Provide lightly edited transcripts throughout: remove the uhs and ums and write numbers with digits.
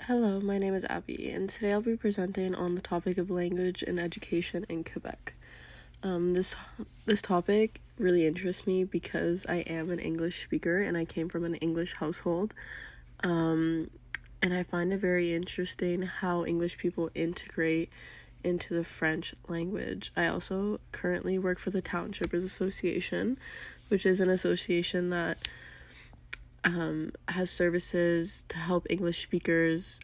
Hello, my name is Abby, and today I'll be presenting on the topic of language and education in Quebec. This topic really interests me because I am an English speaker and I came from an English household. And I find it very interesting how English people integrate into the French language. I also currently work for the Townshippers Association, which is an association that has services to help English speakers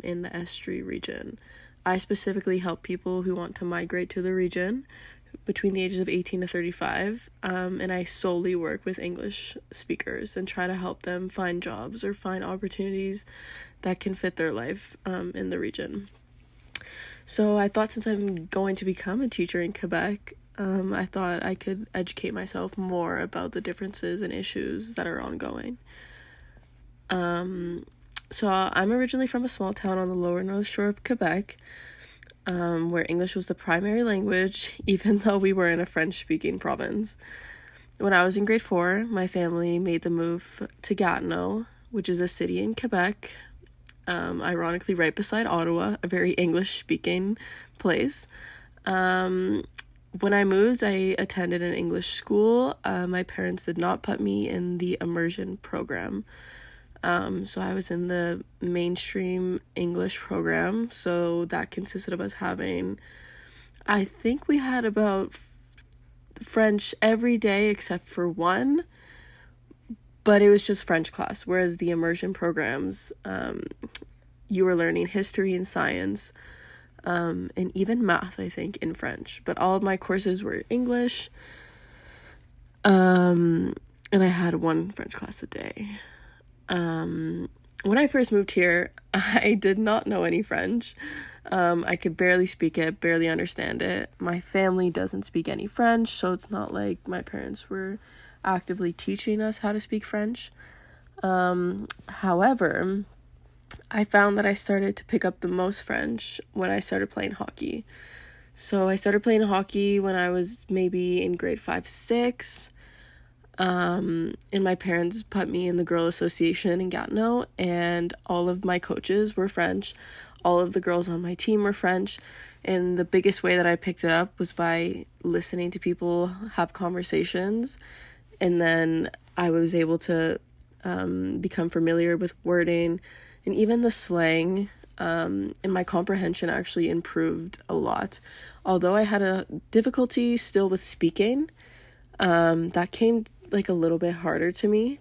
in the Estrie region. I specifically help people who want to migrate to the region between the ages of 18 to 35, and I solely work with English speakers and try to help them find jobs or find opportunities that can fit their life in the region. So I thought, since I'm going to become a teacher in Quebec, I thought I could educate myself more about the differences and issues that are ongoing. So I'm originally from a small town on the lower north shore of Quebec, where English was the primary language, even though we were in a French-speaking province. When I was in grade 4, my family made the move to Gatineau, which is a city in Quebec, ironically right beside Ottawa, a very English-speaking place. When I moved, I attended an English school. My parents did not put me in the immersion program. So I was in the mainstream English program, so that consisted of us having, I think we had about French every day except for one, but it was just French class, whereas the immersion programs, you were learning history and science, and even math, I think, in French, but all of my courses were English, and I had one French class a day. When I first moved here, I did not know any French. I could barely speak it, barely understand it. My family doesn't speak any French, so it's not like my parents were actively teaching us how to speak French. However, I found that I started to pick up the most French when I started playing hockey. So I started playing hockey when I was maybe in grade 5, 6. And my parents put me in the girl association in Gatineau, and all of my coaches were French. All of the girls on my team were French, and the biggest way that I picked it up was by listening to people have conversations, and then I was able to become familiar with wording and even the slang, and my comprehension actually improved a lot. Although I had a difficulty still with speaking, that came like a little bit harder to me,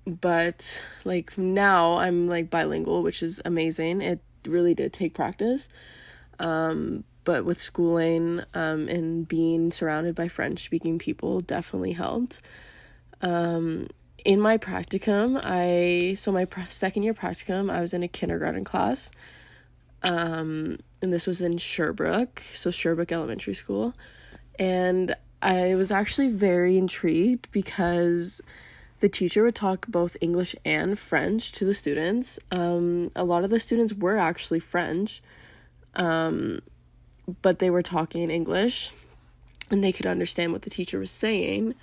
but like now I'm like bilingual, which is amazing. It really did take practice, but with schooling and being surrounded by French speaking people definitely helped. In my practicum, second year practicum, I was in a kindergarten class, and this was in Sherbrooke Elementary School, and I was actually very intrigued because the teacher would talk both English and French to the students. A lot of the students were actually French, but they were talking English and they could understand what the teacher was saying.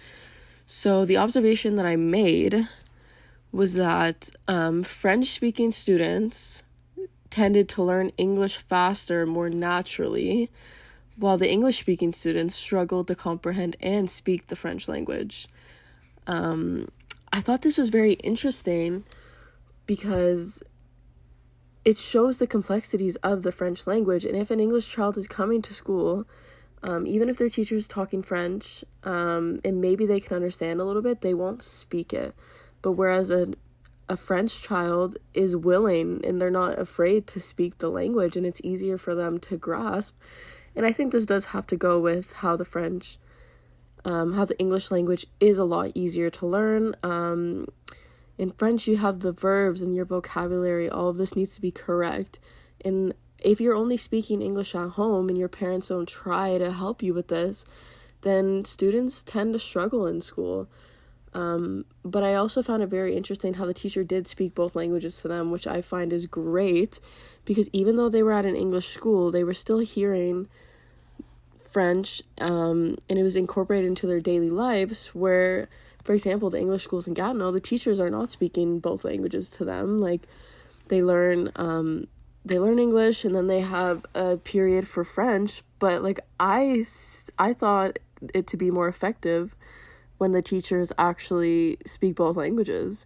So the observation that I made was that French-speaking students tended to learn English faster, more naturally, while the English-speaking students struggled to comprehend and speak the French language. I thought this was very interesting because it shows the complexities of the French language, and if an English child is coming to school, even if their teacher is talking French, and maybe they can understand a little bit, they won't speak it. But whereas a French child is willing and they're not afraid to speak the language, and it's easier for them to grasp. And I think this does have to go with how the English language is a lot easier to learn. In French, you have the verbs and your vocabulary. All of this needs to be correct. And if you're only speaking English at home and your parents don't try to help you with this, then students tend to struggle in school. But I also found it very interesting how the teacher did speak both languages to them, which I find is great, because even though they were at an English school, they were still hearing French, and it was incorporated into their daily lives, where for example, the English schools in Gatineau, the teachers are not speaking both languages to them. Like, they learn English, and then they have a period for French, but like I thought it to be more effective when the teachers actually speak both languages,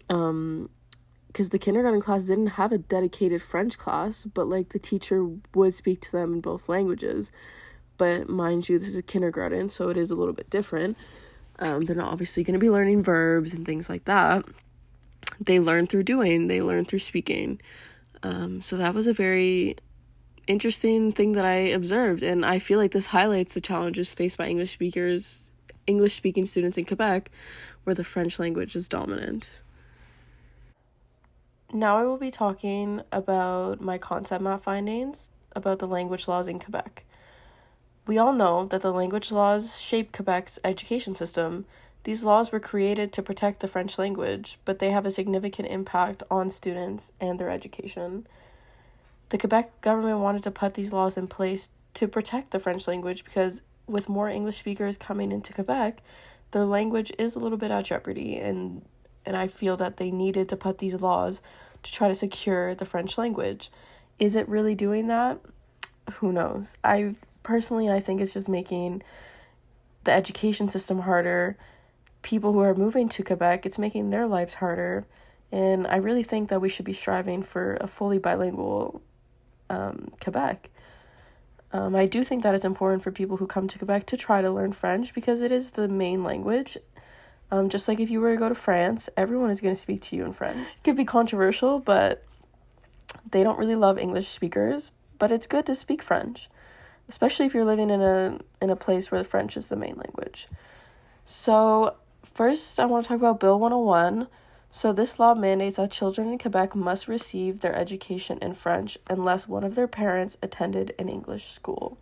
because the kindergarten class didn't have a dedicated French class, but like the teacher would speak to them in both languages. But mind you, this is a kindergarten, so it is a little bit different. They're not obviously going to be learning verbs and things like that. They learn through doing, they learn through speaking. So that was a very interesting thing that I observed, and I feel like this highlights the challenges faced by English-speaking students in Quebec, where the French language is dominant. Now I will be talking about my concept map findings about the language laws in Quebec. We all know that the language laws shape Quebec's education system. These laws were created to protect the French language, but they have a significant impact on students and their education. The Quebec government wanted to put these laws in place to protect the French language because with more English speakers coming into Quebec, their language is a little bit at jeopardy, and I feel that they needed to put these laws to try to secure the French language. Is it really doing that? Who knows? I think it's just making the education system harder. People who are moving to Quebec, it's making their lives harder. And I really think that we should be striving for a fully bilingual Quebec. I do think that it's important for people who come to Quebec to try to learn French because it is the main language. Just like if you were to go to France, everyone is going to speak to you in French. It could be controversial, but they don't really love English speakers, but it's good to speak French, especially if you're living in a place where French is the main language. So first, I want to talk about Bill 101. So this law mandates that children in Quebec must receive their education in French unless one of their parents attended an English school.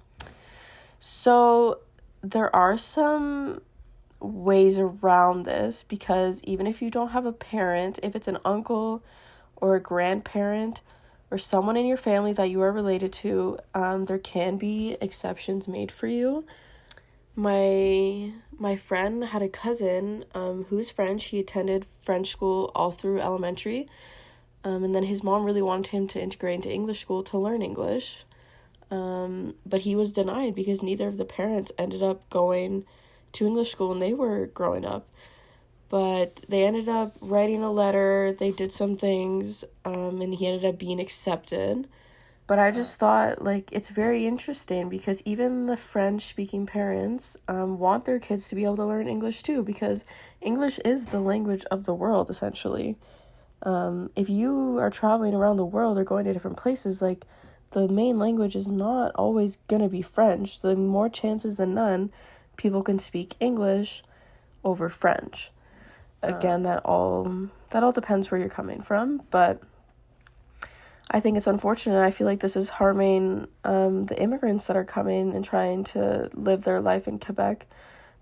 So there are some ways around this, because even if you don't have a parent, if it's an uncle or a grandparent or someone in your family that you are related to, there can be exceptions made for you. My friend had a cousin who's French. He attended French school all through elementary, and then his mom really wanted him to integrate into English school to learn English, but he was denied because neither of the parents ended up going to English school when they were growing up. But they ended up writing a letter, they did some things, and he ended up being accepted. But I just thought, like, it's very interesting because even the French-speaking parents want their kids to be able to learn English too, because English is the language of the world, essentially. If you are traveling around the world or going to different places, like, the main language is not always going to be French. The more chances than none, people can speak English over French. Again, that all depends where you're coming from, but I think it's unfortunate. I feel like this is harming the immigrants that are coming and trying to live their life in Quebec,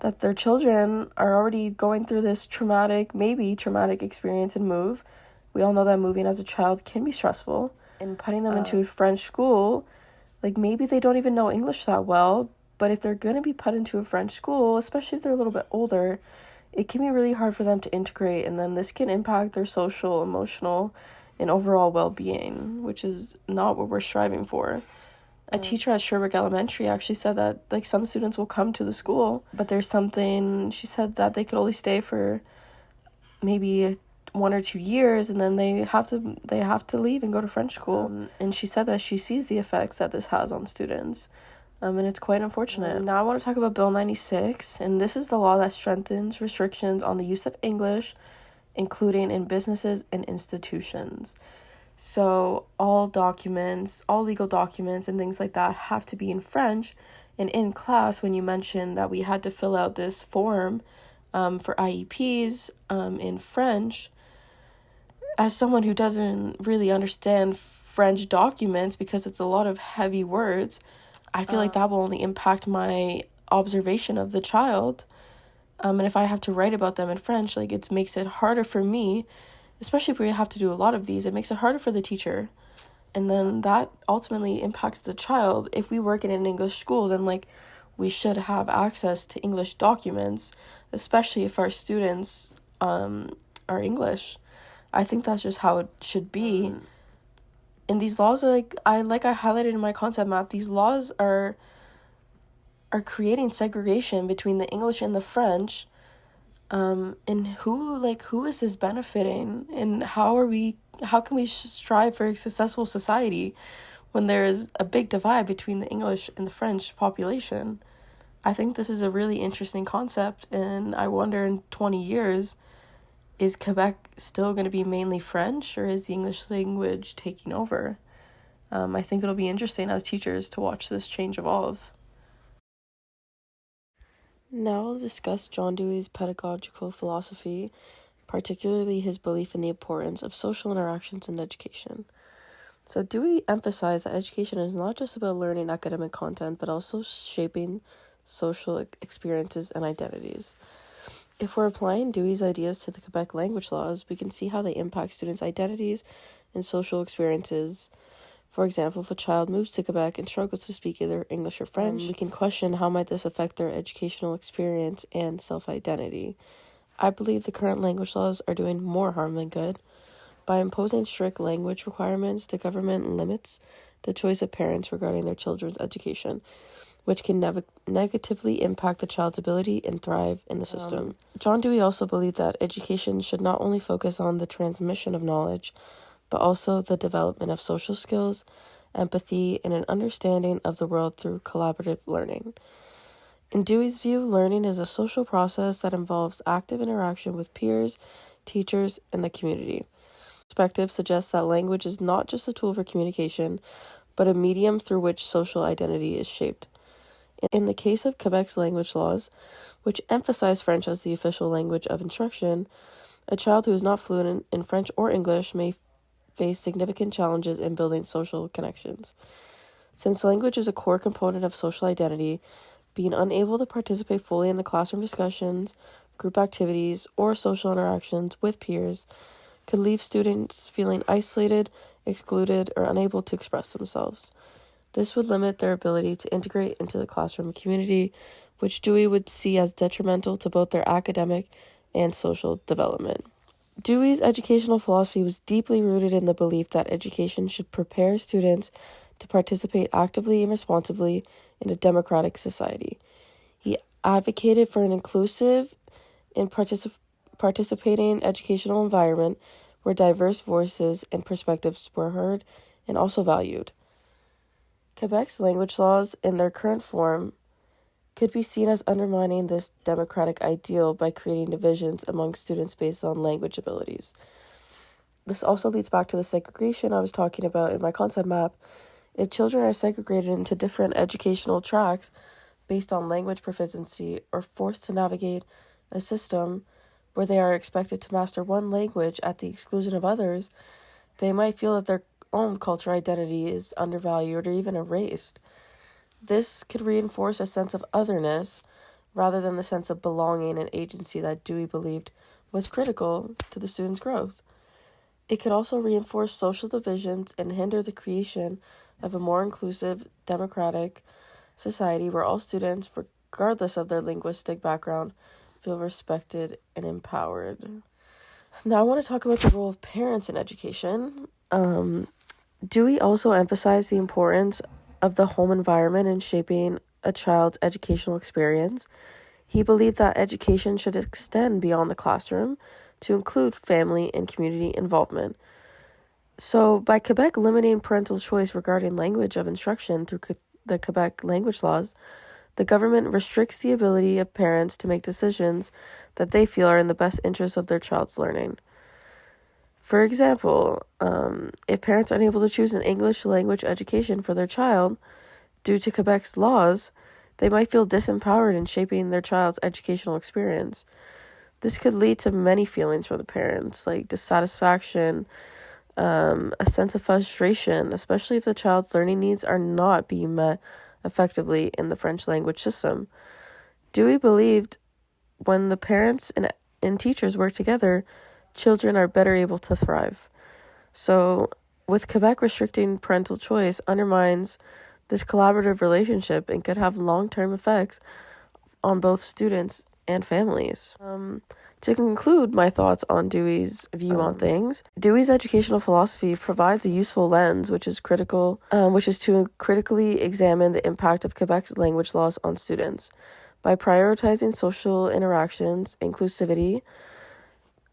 that their children are already going through this traumatic experience and move. We all know that moving as a child can be stressful, and putting them into a French school, like, maybe they don't even know English that well, but if they're going to be put into a French school, especially if they're a little bit older, it can be really hard for them to integrate, and then this can impact their social, emotional, and overall well-being, which is not what we're striving for. A teacher at Sherbrooke Elementary actually said that, like, some students will come to the school, but she said that they could only stay for maybe 1 or 2 years, and then they have to leave and go to French school. And she said that she sees the effects that this has on students. And it's quite unfortunate. Now I want to talk about Bill 96, and this is the law that strengthens restrictions on the use of English, including in businesses and institutions. So all legal documents and things like that have to be in French. And in class, when you mentioned that we had to fill out this form for IEPs in French, as someone who doesn't really understand French documents because it's a lot of heavy words, I feel like that will only impact my observation of the child. And if I have to write about them in French, like, it makes it harder for me, especially if we have to do a lot of these. It makes it harder for the teacher. And then that ultimately impacts the child. If we work in an English school, then, like, we should have access to English documents, especially if our students are English. I think that's just how it should be. And these laws are I highlighted in my concept map, these laws are creating segregation between the English and the French. And who is this benefiting, and how can we strive for a successful society when there is a big divide between the English and the French population? I think this is a really interesting concept, and I wonder in 20 years, is Quebec still going to be mainly French, or is the English language taking over? I think it'll be interesting as teachers to watch this change evolve. Now we'll discuss John Dewey's pedagogical philosophy, particularly his belief in the importance of social interactions in education. So Dewey emphasized that education is not just about learning academic content, but also shaping social experiences and identities. If we're applying Dewey's ideas to the Quebec language laws, we can see how they impact students' identities and social experiences. For example, if a child moves to Quebec and struggles to speak either English or French, we can question how might this affect their educational experience and self-identity. I believe the current language laws are doing more harm than good. By imposing strict language requirements, the government limits the choice of parents regarding their children's education, which can negatively impact the child's ability and thrive in the system. John Dewey also believed that education should not only focus on the transmission of knowledge, but also the development of social skills, empathy, and an understanding of the world through collaborative learning. In Dewey's view, learning is a social process that involves active interaction with peers, teachers, and the community. Perspective suggests that language is not just a tool for communication, but a medium through which social identity is shaped. In the case of Quebec's language laws, which emphasize French as the official language of instruction, a child who is not fluent in French or English may face significant challenges in building social connections. Since language is a core component of social identity, being unable to participate fully in the classroom discussions, group activities, or social interactions with peers could leave students feeling isolated, excluded, or unable to express themselves. This would limit their ability to integrate into the classroom community, which Dewey would see as detrimental to both their academic and social development. Dewey's educational philosophy was deeply rooted in the belief that education should prepare students to participate actively and responsibly in a democratic society. He advocated for an inclusive and participating educational environment where diverse voices and perspectives were heard and also valued. Quebec's language laws, in their current form, could be seen as undermining this democratic ideal by creating divisions among students based on language abilities. This also leads back to the segregation I was talking about in my concept map. If children are segregated into different educational tracks based on language proficiency or forced to navigate a system where they are expected to master one language at the exclusion of others, they might feel that their own cultural identity is undervalued or even erased. This could reinforce a sense of otherness rather than the sense of belonging and agency that Dewey believed was critical to the students' growth. It could also reinforce social divisions and hinder the creation of a more inclusive, democratic society where all students, regardless of their linguistic background, feel respected and empowered. Now I want to talk about the role of parents in education. Dewey also emphasized the importance of the home environment in shaping a child's educational experience. He believed that education should extend beyond the classroom to include family and community involvement. So, by Quebec limiting parental choice regarding language of instruction through the Quebec language laws, the government restricts the ability of parents to make decisions that they feel are in the best interest of their child's learning. For example, if parents are unable to choose an English language education for their child due to Quebec's laws, they might feel disempowered in shaping their child's educational experience. This could lead to many feelings from the parents, like dissatisfaction, a sense of frustration, especially if the child's learning needs are not being met effectively in the French language system. Dewey believed when the parents and teachers work together, children are better able to thrive. So, with Quebec restricting parental choice undermines this collaborative relationship and could have long-term effects on both students and families. To conclude my thoughts on Dewey's view on things, Dewey's educational philosophy provides a useful lens, which is to critically examine the impact of Quebec's language laws on students. By prioritizing social interactions, inclusivity,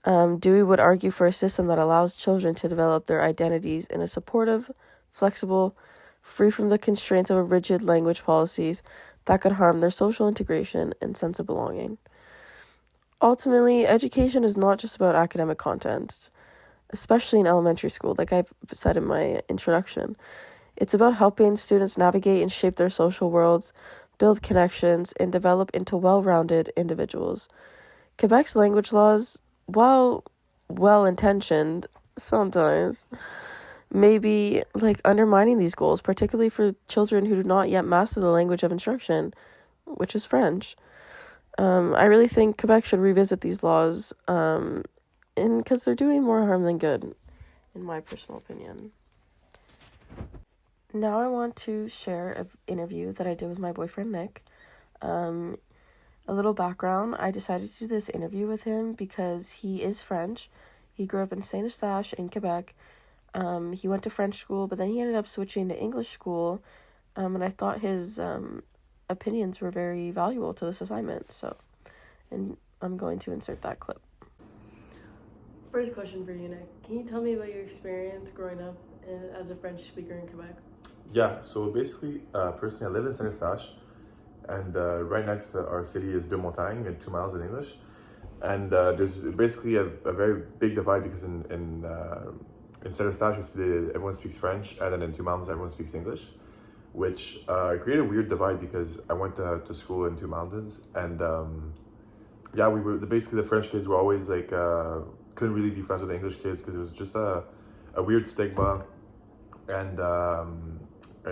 Dewey would argue for a system that allows children to develop their identities in a supportive, flexible, free from the constraints of rigid language policies that could harm their social integration and sense of belonging. Ultimately, education is not just about academic content, especially in elementary school, like I've said in my introduction. It's about helping students navigate and shape their social worlds, build connections, and develop into well-rounded individuals. Quebec's language laws, while well-intentioned sometimes, may be undermining these goals, particularly for children who do not yet master the language of instruction, which is French. I really think Quebec should revisit these laws, and because they're doing more harm than good, in my personal opinion. Now I want to share an interview that I did with my boyfriend, Nick. A little background, I decided to do this interview with him because he is French. He grew up in Saint Eustache in Quebec. He went to French school, but then he ended up switching to English school, and I thought his opinions were very valuable to this assignment, and I'm going to insert that clip. First question for you, Nick. Can you tell me about your experience growing up as a French speaker in Quebec? Yeah, so basically, personally, I live in Saint Eustache, and right next to our city is Deux Montagnes, and 2 miles in English. And there's basically a very big divide because in Saint Eustache, everyone speaks French, and then in 2 Mountains, everyone speaks English, which created a weird divide because I went to school in 2 Mountains, and yeah, we were basically the French kids were always couldn't really be friends with the English kids because it was just a weird stigma, and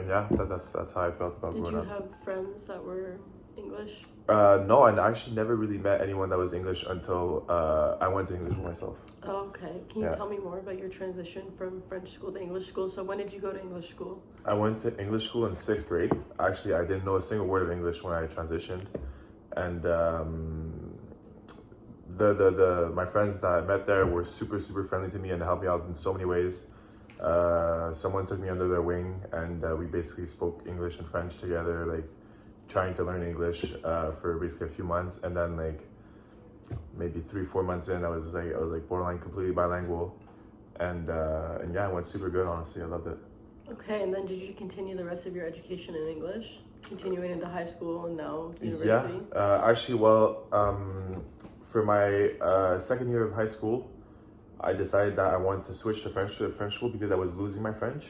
yeah, that's how I felt about growing up. Did you have friends that were English? No, and I actually never really met anyone that was English until I went to English myself. Oh, okay. Can you tell me more about your transition from French school to English school? So when did you go to English school? I went to English school in 6th grade. Actually, I didn't know a single word of English when I transitioned, and my friends that I met there were super friendly to me and helped me out in so many ways. Someone took me under their wing, and we basically spoke English and French together, trying to learn English for basically a few months, and then maybe 3-4 months in, I was borderline completely bilingual, and yeah, it went super good. Honestly, I loved it. Okay, and then did you continue the rest of your education in English, continuing into high school and now university? Yeah, actually, for my second year of high school, I decided that I wanted to switch to French school because I was losing my French.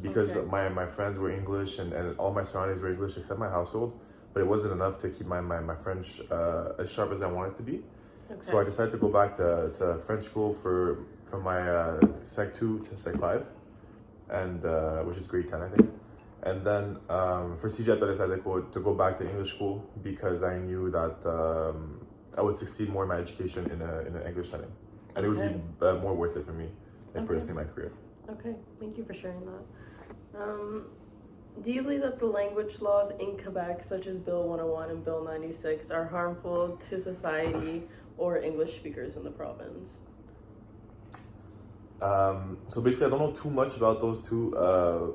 Because my friends were English and all my surroundings were English except my household, but it wasn't enough to keep my French as sharp as I wanted to be. Okay. So I decided to go back to French school from my Sec 2 to Sec 5, and which is grade 10, I think. And then for CGET, I decided to go back to English school because I knew that I would succeed more in my education in an English setting. And it would be more worth it for me, personally, in my career. Okay, thank you for sharing that. Do you believe that the language laws in Quebec, such as Bill 101 and Bill 96, are harmful to society or English speakers in the province? So basically, I don't know too much about those two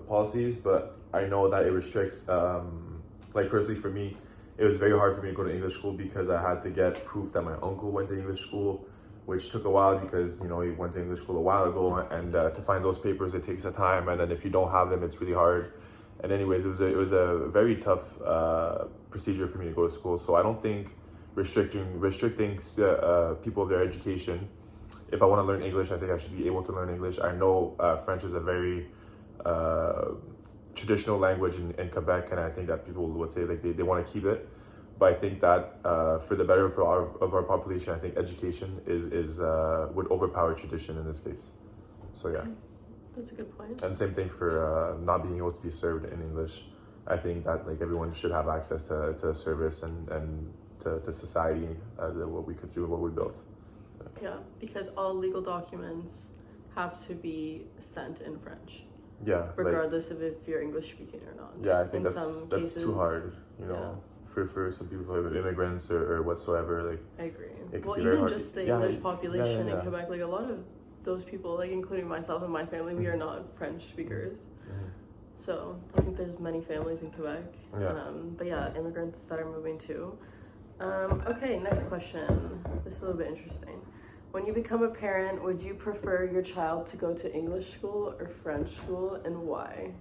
policies, but I know that it restricts, personally for me, it was very hard for me to go to English school because I had to get proof that my uncle went to English school, which took a while because, he went to English school a while ago, and to find those papers, it takes a time, and then if you don't have them, it's really hard. And anyways, it was a very tough procedure for me to go to school. So I don't think restricting people of their education, if I want to learn English, I think I should be able to learn English. I know French is a very traditional language in Quebec, and I think that people would say they want to keep it. But I think that for the better of our population, I think education would overpower tradition in this case. So yeah. That's a good point. And same thing for not being able to be served in English. I think that everyone should have access to service and to society, what we could do, what we built. So. Yeah, because all legal documents have to be sent in French. Yeah, regardless of if you're English speaking or not. Yeah, I think In that's some that's cases, too hard, for some people, for immigrants or whatsoever. Like, I agree. it could Well, be very even hard. just the Yeah, English population yeah. in Quebec, like a lot of those people, like including myself and my family, we are not French speakers. So I think there's many families in Quebec. Yeah. But yeah, immigrants that are moving too. Okay, next question. This is a little bit interesting. When you become a parent, would you prefer your child to go to English school or French school, and why?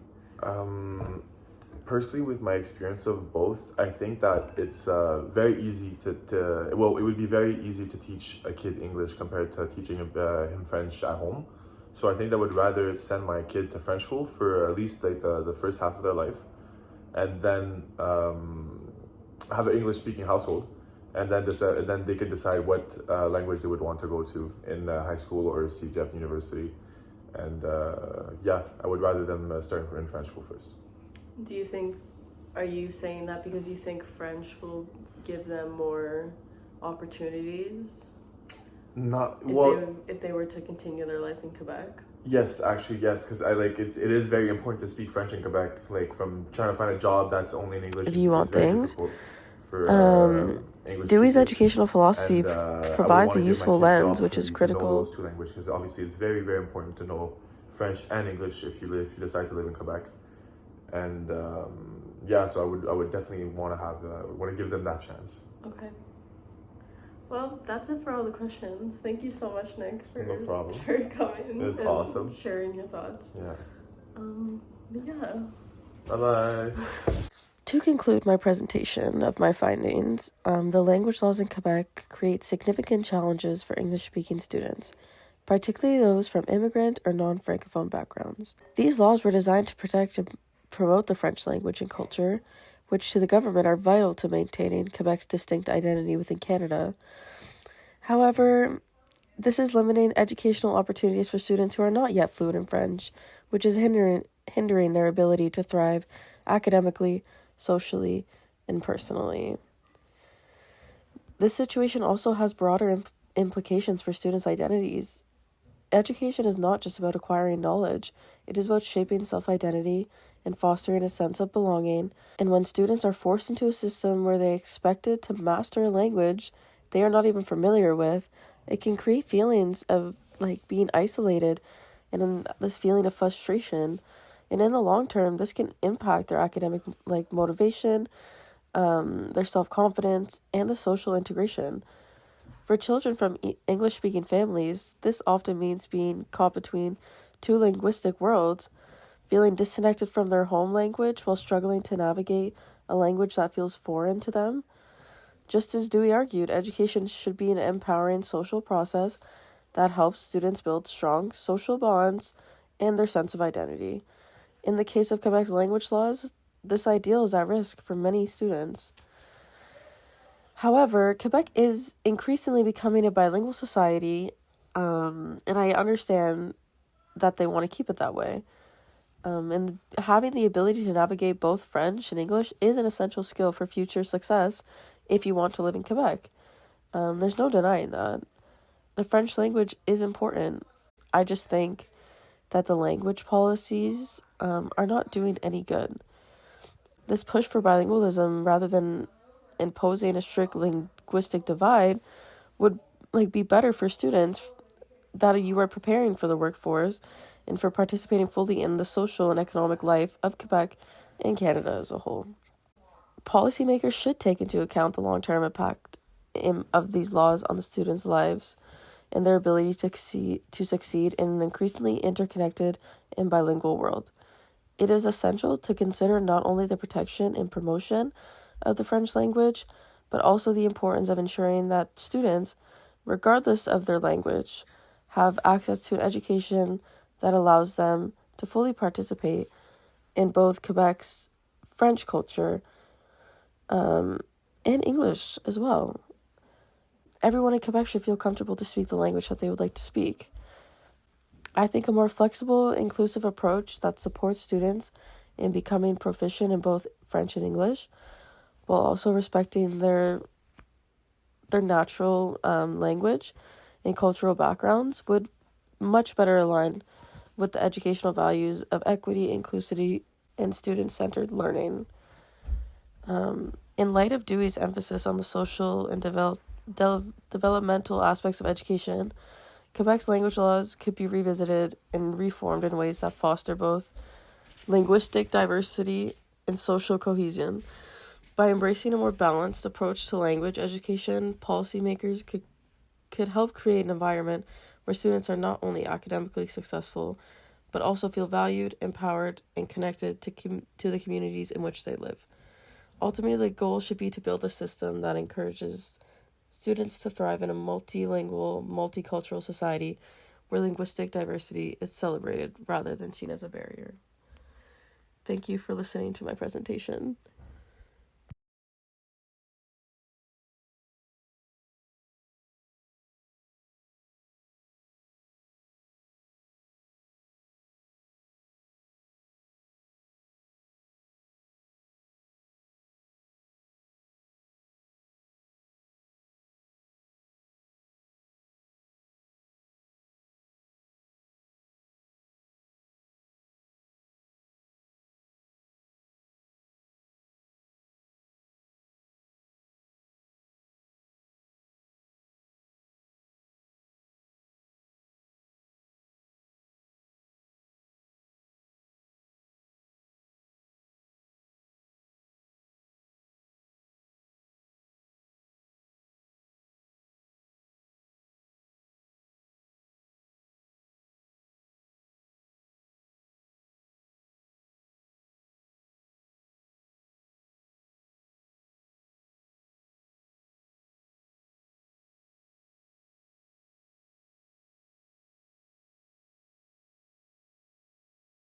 Personally, with my experience of both, I think that it's very easy it would be very easy to teach a kid English compared to teaching him French at home. So I think I would rather send my kid to French school for at least like the first half of their life, and then have an English speaking household, and then they can decide what language they would want to go to in high school or CEGEP university. And I would rather them start in French school first. Are you saying that because you think French will give them more opportunities? If they were to continue their life in Quebec? Yes, actually, yes, because it is very important to speak French in Quebec. Like, from trying to find a job that's only in English. If you want things. For Dewey's educational philosophy provides a useful lens, which is critical. Know those two languages, because obviously it's very, very important to know French and English if you decide to live in Quebec. And so I would definitely want to give them that chance. Okay. Well, that's it for all the questions. Thank you so much, Nick, for coming. It was awesome. Sharing your thoughts. Yeah. Yeah. Bye-bye. To conclude my presentation of my findings, the language laws in Quebec create significant challenges for English-speaking students, particularly those from immigrant or non-Francophone backgrounds. These laws were designed to protect and promote the French language and culture, which to the government are vital to maintaining Quebec's distinct identity within Canada. However, this is limiting educational opportunities for students who are not yet fluent in French, which is hindering their ability to thrive academically, socially, and personally. This situation also has broader implications for students' identities. Education is not just about acquiring knowledge, it is about shaping self-identity and fostering a sense of belonging. And when students are forced into a system where they are expected to master a language they are not even familiar with, it can create feelings of being isolated and this feeling of frustration. And in the long term, this can impact their academic motivation, their self-confidence, and the social integration. For children from English-speaking families, this often means being caught between two linguistic worlds, feeling disconnected from their home language while struggling to navigate a language that feels foreign to them. Just as Dewey argued, education should be an empowering social process that helps students build strong social bonds and their sense of identity. In the case of Quebec's language laws, this ideal is at risk for many students. However, Quebec is increasingly becoming a bilingual society, and I understand that they want to keep it that way. And having the ability to navigate both French and English is an essential skill for future success if you want to live in Quebec. There's no denying that. The French language is important. I just think that the language policies are not doing any good. This push for bilingualism, rather than imposing a strict linguistic divide, would be better for students that you are preparing for the workforce and for participating fully in the social and economic life of Quebec and Canada as a whole. Policymakers should take into account the long-term impact of these laws on the students' lives and their ability to succeed in an increasingly interconnected and bilingual world. It is essential to consider not only the protection and promotion of the French language, but also the importance of ensuring that students, regardless of their language, have access to an education that allows them to fully participate in both Quebec's French culture and English as well. Everyone in Quebec should feel comfortable to speak the language that they would like to speak. I think a more flexible, inclusive approach that supports students in becoming proficient in both French and English, while also respecting their natural language and cultural backgrounds, would much better align with the educational values of equity, inclusivity, and student-centered learning. In light of Dewey's emphasis on the social and developmental aspects of education, Quebec's language laws could be revisited and reformed in ways that foster both linguistic diversity and social cohesion. By embracing a more balanced approach to language education, policymakers could help create an environment where students are not only academically successful, but also feel valued, empowered, and connected to the communities in which they live. Ultimately, the goal should be to build a system that encourages students to thrive in a multilingual, multicultural society where linguistic diversity is celebrated rather than seen as a barrier. Thank you for listening to my presentation.